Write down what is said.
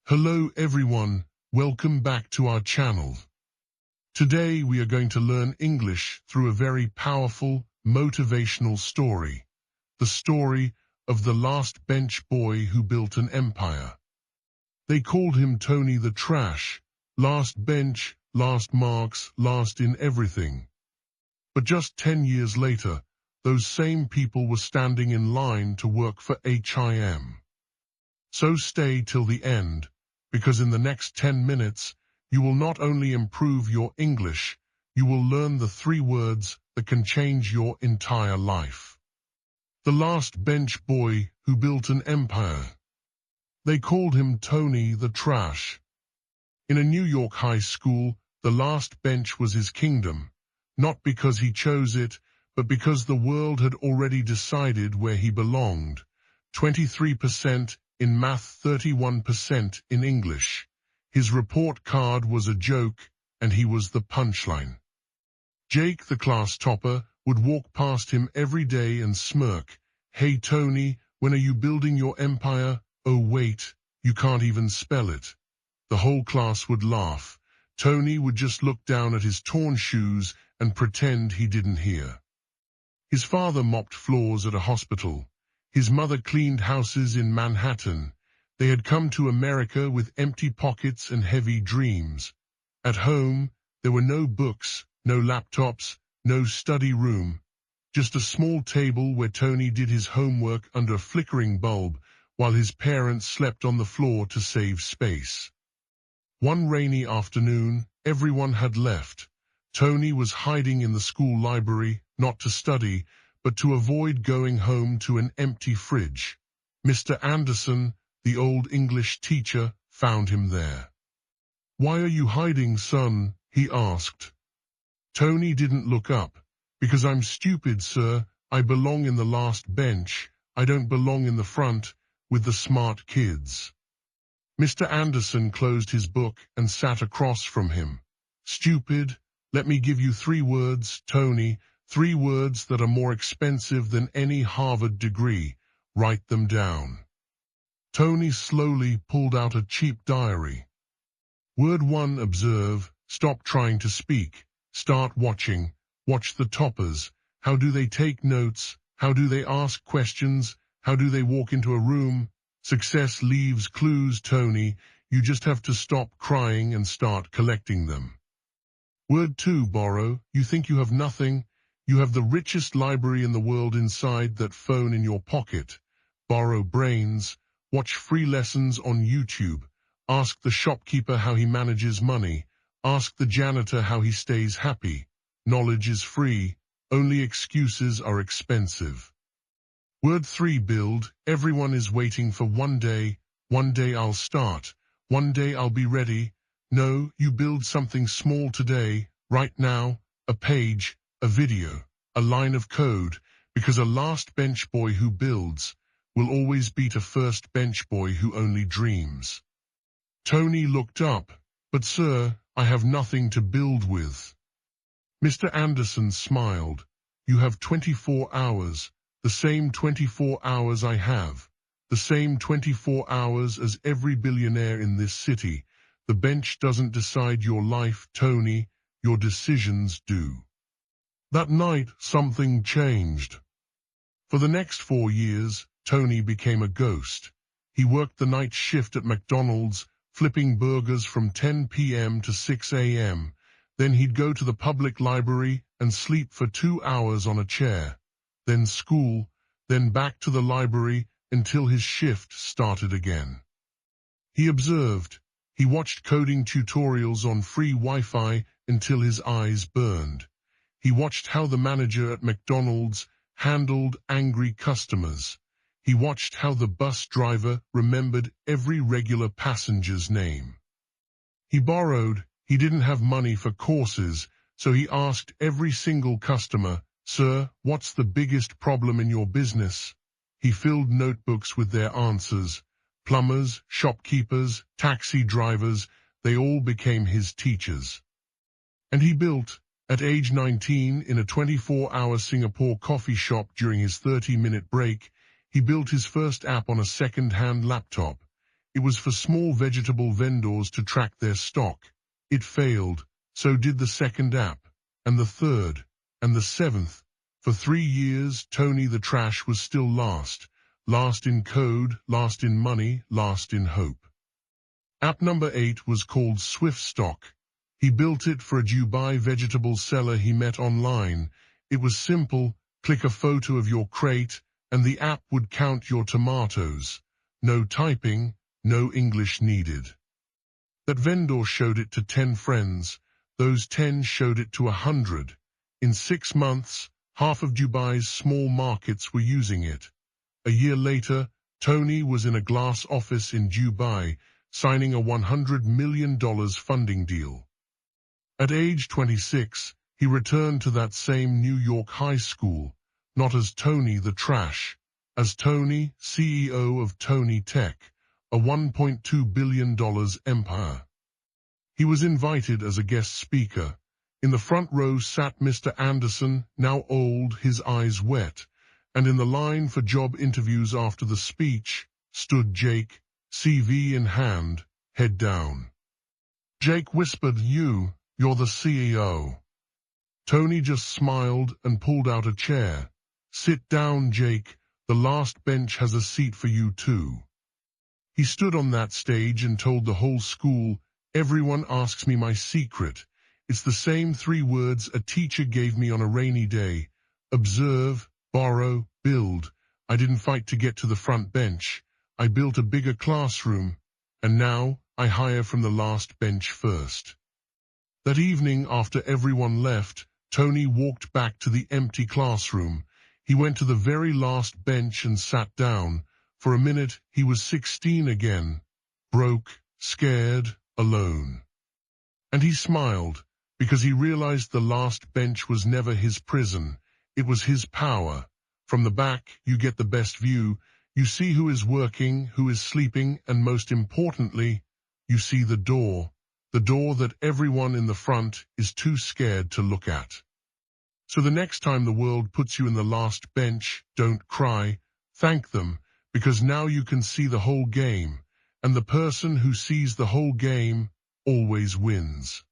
Hello everyone, welcome back to our channel. Today we are going to learn English through a very powerful, motivational story. The story of the last bench boy who built an empire. They called him Tony the Trash, last bench, last marks, last in everything. But just 10 years later, those same people were standing in line to work for HIM. So stay till the end, because in the next 10 minutes, you will not only improve your English, you will learn the 3 words that can change your entire life. The last bench boy who built an empire. They called him Tony the Trash. In a New York high school, the last bench was his kingdom, not because he chose it, but because the world had already decided where he belonged. 23% in math, 31% in English. His report card was a joke, and he was the punchline. Jake, the class topper, would walk past him every day and smirk. "Hey Tony, when are you building your empire? Oh wait, you can't even spell it." The whole class would laugh. Tony would just look down at his torn shoes and pretend he didn't hear. His father mopped floors at a hospital. His mother cleaned houses in Manhattan. They had come to America with empty pockets and heavy dreams. At home, there were no books, no laptops, no study room. Just a small table where Tony did his homework under a flickering bulb while his parents slept on the floor to save space. One rainy afternoon, everyone had left. Tony was hiding in the school library, not to study, but to avoid going home to an empty fridge. Mr. Anderson, the old English teacher, found him there. "Why are you hiding, son?" he asked. Tony didn't look up. "Because I'm stupid, sir. I belong in the last bench. I don't belong in the front, with the smart kids." Mr. Anderson closed his book and sat across from him. "Stupid? Let me give you 3 words, Tony. 3 words that are more expensive than any Harvard degree. Write them down." Tony slowly pulled out a cheap diary. Word 1, observe. Stop trying to speak. Start watching. Watch the toppers. How do they take notes? How do they ask questions? How do they walk into a room? Success leaves clues, Tony. You just have to stop crying and start collecting them. Word 2, borrow. You think you have nothing? You have the richest library in the world inside that phone in your pocket. Borrow brains. Watch free lessons on YouTube. Ask the shopkeeper how he manages money. Ask the janitor how he stays happy. Knowledge is free. Only excuses are expensive. Word 3, build. Everyone is waiting for one day. One day I'll start. One day I'll be ready. No, you build something small today, right now, a page, a video, a line of code, because a last bench boy who builds will always beat a first bench boy who only dreams. Tony looked up. "But sir, I have nothing to build with." Mr. Anderson smiled. "You have 24 hours, the same 24 hours I have, the same 24 hours as every billionaire in this city. The bench doesn't decide your life, Tony, your decisions do." That night, something changed. For the next 4 years, Tony became a ghost. He worked the night shift at McDonald's, flipping burgers from 10 p.m. to 6 a.m. Then he'd go to the public library and sleep for 2 hours on a chair. Then school, then back to the library until his shift started again. He observed. He watched coding tutorials on free Wi-Fi until his eyes burned. He watched how the manager at McDonald's handled angry customers. He watched how the bus driver remembered every regular passenger's name. He borrowed. He didn't have money for courses, so he asked every single customer, "Sir, what's the biggest problem in your business?" He filled notebooks with their answers. Plumbers, shopkeepers, taxi drivers, they all became his teachers. And he built. At age 19, in a 24-hour Singapore coffee shop during his 30-minute break, he built his first app on a second-hand laptop. It was for small vegetable vendors to track their stock. It failed, so did the second app, and the third, and the seventh. For 3 years, Tony the Trash was still last in code, last in money, last in hope. App number 8 was called Swift Stock. He built it for a Dubai vegetable seller he met online. It was simple: click a photo of your crate, and the app would count your tomatoes. No typing, no English needed. That vendor showed it to 10 friends. Those 10 showed it to 100. In 6 months, half of Dubai's small markets were using it. A year later, Tony was in a glass office in Dubai, signing a $100 million funding deal. At age 26, he returned to that same New York high school, not as Tony the Trash, as Tony, CEO of Tony Tech, a $1.2 billion empire. He was invited as a guest speaker. In the front row sat Mr. Anderson, now old, his eyes wet, and in the line for job interviews after the speech stood Jake, CV in hand, head down. Jake whispered, You're the CEO. Tony just smiled and pulled out a chair. Sit down, Jake. The last bench has a seat for you too. He stood on that stage and told the whole school, everyone asks me my secret. It's the same 3 words a teacher gave me on a rainy day. Observe, borrow, build. I didn't fight to get to the front bench. I built a bigger classroom, and now I hire from the last bench first. That evening, after everyone left, Tony walked back to the empty classroom. He went to the very last bench and sat down. For a minute, he was 16 again, broke, scared, alone. And he smiled, because he realized the last bench was never his prison. It was his power. From the back, you get the best view. You see who is working, who is sleeping, and most importantly, you see the door that everyone in the front is too scared to look at. So the next time the world puts you in the last bench, don't cry, thank them, because now you can see the whole game, and the person who sees the whole game always wins.